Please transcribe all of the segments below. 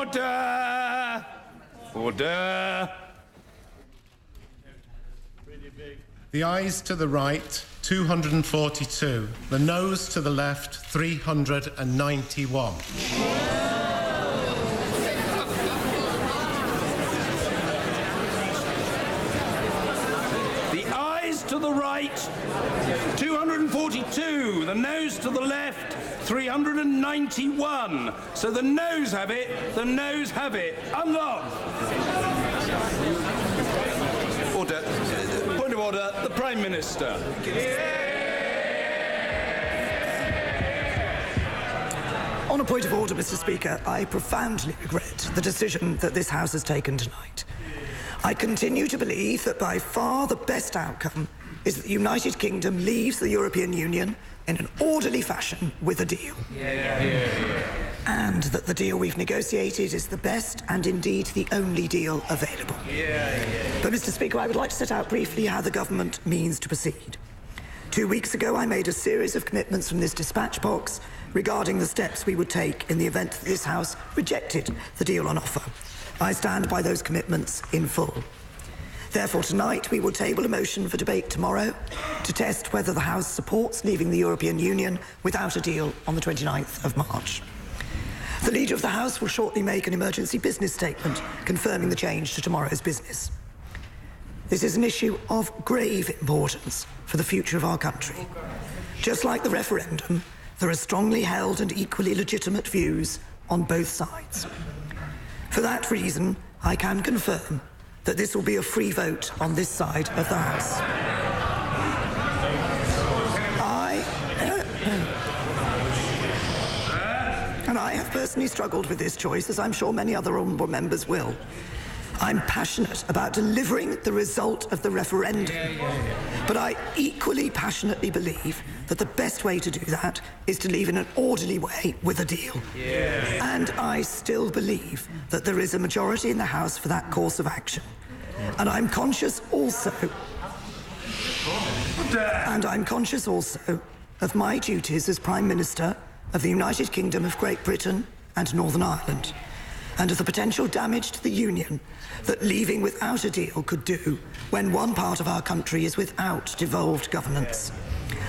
Order! Order! The ayes to the right, 242. The noes to the left, 391. The ayes to the right, 242. The noes to the left, 391. So the noes have it. The noes have it. Unlock. Order. Point of order. The Prime Minister. On a point of order, Mr. Speaker, I profoundly regret the decision that this House has taken tonight. I continue to believe that by far the best outcome is that the United Kingdom leaves the European Union in an orderly fashion with a deal. And that the deal we've negotiated is the best and indeed the only deal available. But, Mr. Speaker, I would like to set out briefly how the government means to proceed. 2 weeks ago, I made a series of commitments from this dispatch box regarding the steps we would take in the event that this House rejected the deal on offer. I stand by those commitments in full. Therefore, tonight we will table a motion for debate tomorrow to test whether the House supports leaving the European Union without a deal on the 29th of March. The Leader of the House will shortly make an emergency business statement confirming the change to tomorrow's business. This is an issue of grave importance for the future of our country. Just like the referendum, there are strongly held and equally legitimate views on both sides. For that reason, I can confirm that this will be a free vote on this side of the House. And I have personally struggled with this choice, as I'm sure many other honourable members will. I'm passionate about delivering the result of the referendum, but I equally passionately believe that the best way to do that is to leave in an orderly way with a deal. And I still believe that there is a majority in the House for that course of action. And I'm conscious also of my duties as Prime Minister of the United Kingdom of Great Britain and Northern Ireland, and of the potential damage to the Union that leaving without a deal could do when one part of our country is without devolved governance.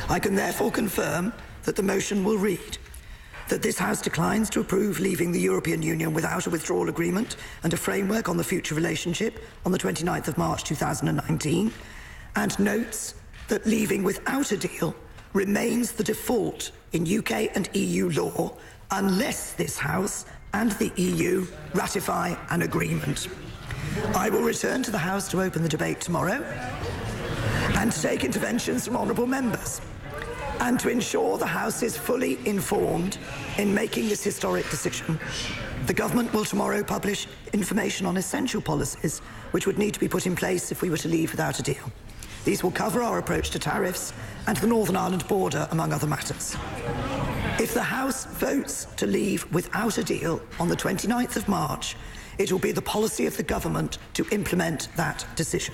I can therefore confirm that the motion will read that this House declines to approve leaving the European Union without a withdrawal agreement and a framework on the future relationship on the 29th of March 2019, and notes that leaving without a deal remains the default in UK and EU law unless this House and the EU ratify an agreement. I will return to the House to open the debate tomorrow and to take interventions from honourable members, and to ensure the House is fully informed in making this historic decision. The Government will tomorrow publish information on essential policies which would need to be put in place if we were to leave without a deal. These will cover our approach to tariffs and the Northern Ireland border, among other matters. If the House votes to leave without a deal on the 29th of March, it will be the policy of the Government to implement that decision.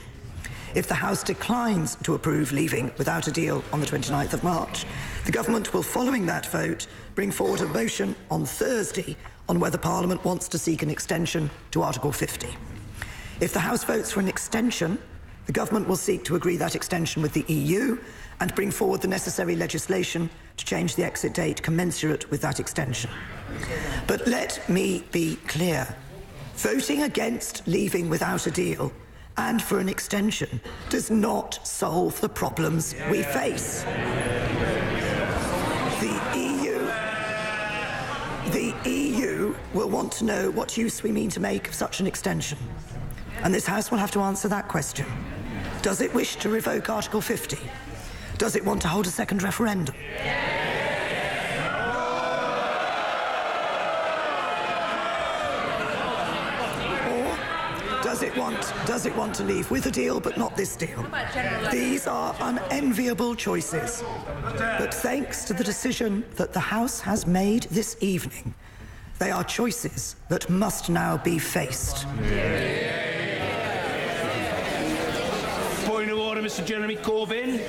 If the House declines to approve leaving without a deal on the 29th of March, the Government will, following that vote, bring forward a motion on Thursday on whether Parliament wants to seek an extension to Article 50. If the House votes for an extension, the Government will seek to agree that extension with the EU and bring forward the necessary legislation to change the exit date commensurate with that extension. But let me be clear. Voting against leaving without a deal and for an extension does not solve the problems we face. The EU will want to know what use we mean to make of such an extension. And this House will have to answer that question. Does it wish to revoke Article 50? Does it want to hold a second referendum? Or does it want to leave with a deal but not this deal? These are unenviable choices. But thanks to the decision that the House has made this evening, they are choices that must now be faced. Point of order, Mr. Jeremy Corbyn.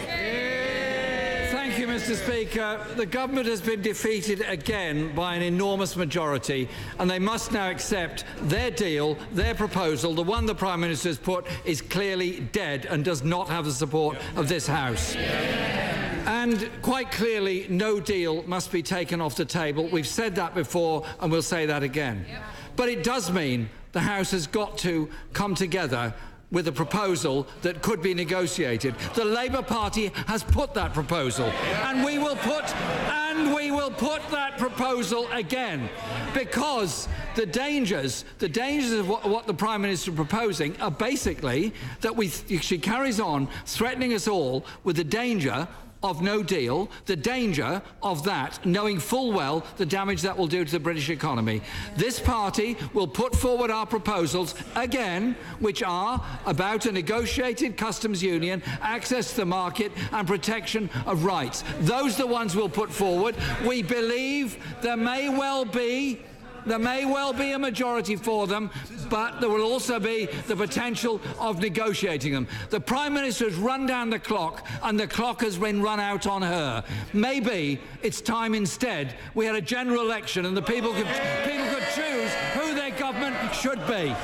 Thank you, Mr. Speaker. The government has been defeated again by an enormous majority, and they must now accept their deal, their proposal, the one the Prime Minister has put, is clearly dead and does not have the support of this House. And quite clearly, no deal must be taken off the table. We've said that before, and we'll say that again. But it does mean the House has got to come together with a proposal that could be negotiated. The Labour Party has put that proposal, and we will put that proposal again, because the dangers of what the Prime Minister is proposing are basically that she carries on threatening us all with the danger of no deal, the danger of that, knowing full well the damage that will do to the British economy. This party will put forward our proposals again, which are about a negotiated customs union, access to the market and protection of rights. Those are the ones we'll put forward. We believe there may well be a majority for them, but there will also be the potential of negotiating them. The Prime Minister has run down the clock, and the clock has been run out on her. Maybe it's time instead we had a general election and the people could choose who their government should be.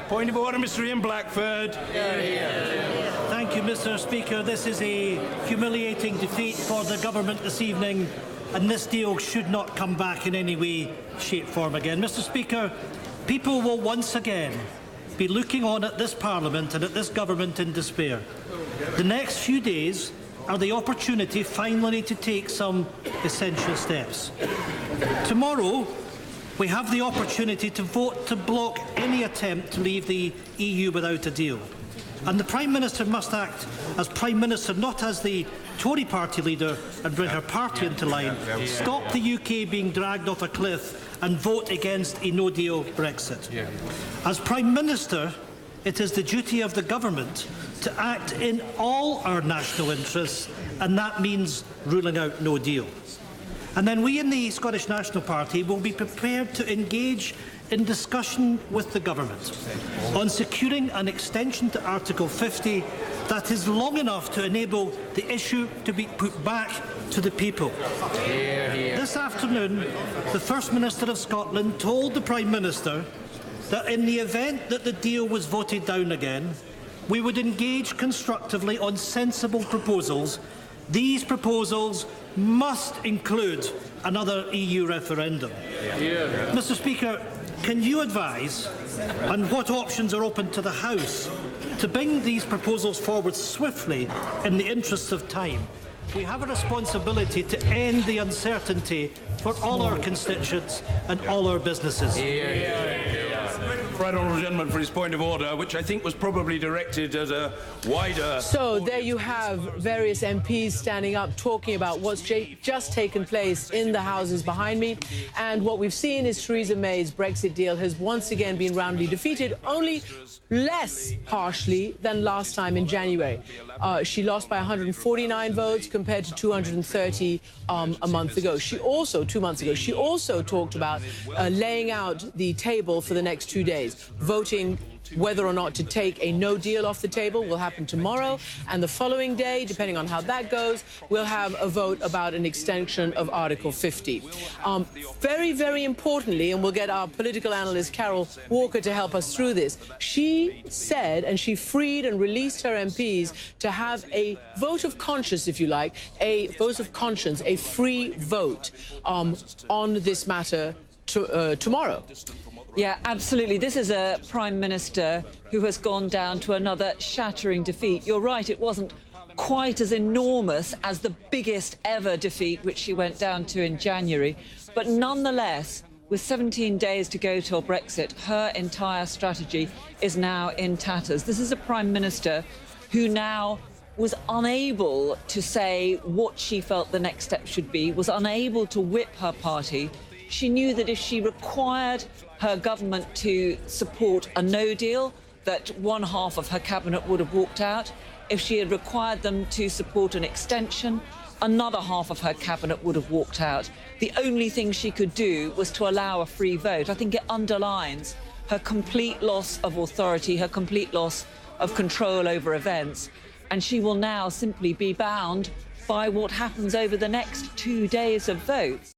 Point of order, Mr. Ian Blackford. Thank you, Mr. Speaker. This is a humiliating defeat for the government this evening, and this deal should not come back in any way, shape, form again. Mr. Speaker, people will once again be looking on at this Parliament and at this government in despair. The next few days are the opportunity finally to take some essential steps. Tomorrow, we have the opportunity to vote to block any attempt to leave the EU without a deal. And the Prime Minister must act as Prime Minister, not as the Tory party leader, and bring her party into line. Stop the UK being dragged off a cliff and vote against a no-deal Brexit. As Prime Minister, it is the duty of the government to act in all our national interests, and that means ruling out no deal. And then we in the Scottish National Party will be prepared to engage in discussion with the government on securing an extension to Article 50 that is long enough to enable the issue to be put back to the people. This afternoon, the First Minister of Scotland told the Prime Minister that in the event that the deal was voted down again, we would engage constructively on sensible proposals. These proposals must include another EU referendum. Mr. Speaker, can you advise on what options are open to the House to bring these proposals forward swiftly in the interests of time? We have a responsibility to end the uncertainty for all our constituents and all our businesses. Right honourable gentleman for his point of order, which I think was probably directed at a wider... So there you have various MPs standing up talking about what's just taken place in the Houses behind me. And what we've seen is Theresa May's Brexit deal has once again been roundly defeated, only less harshly than last time in January. She lost by 149 votes compared to 230 a month ago. 2 months ago, she also talked about laying out the table for the next 2 days. Voting whether or not to take a no deal off the table will happen tomorrow, and the following day, depending on how that goes, we'll have a vote about an extension of Article 50. Very, very importantly, and we'll get our political analyst Carol Walker to help us through this, she said, and she freed and released her MPs to have a vote of conscience, if you like, a vote of conscience, a free vote on this matter tomorrow. Yeah, absolutely. This is a Prime Minister who has gone down to another shattering defeat. You're right, it wasn't quite as enormous as the biggest ever defeat which she went down to in January. But nonetheless, with 17 days to go till Brexit, her entire strategy is now in tatters. This is a Prime Minister who now was unable to say what she felt the next step should be, was unable to whip her party. She knew that if she required her government to support a no deal, that one half of her cabinet would have walked out. If she had required them to support an extension, another half of her cabinet would have walked out. The only thing she could do was to allow a free vote. I think it underlines her complete loss of authority, her complete loss of control over events. And she will now simply be bound by what happens over the next 2 days of votes.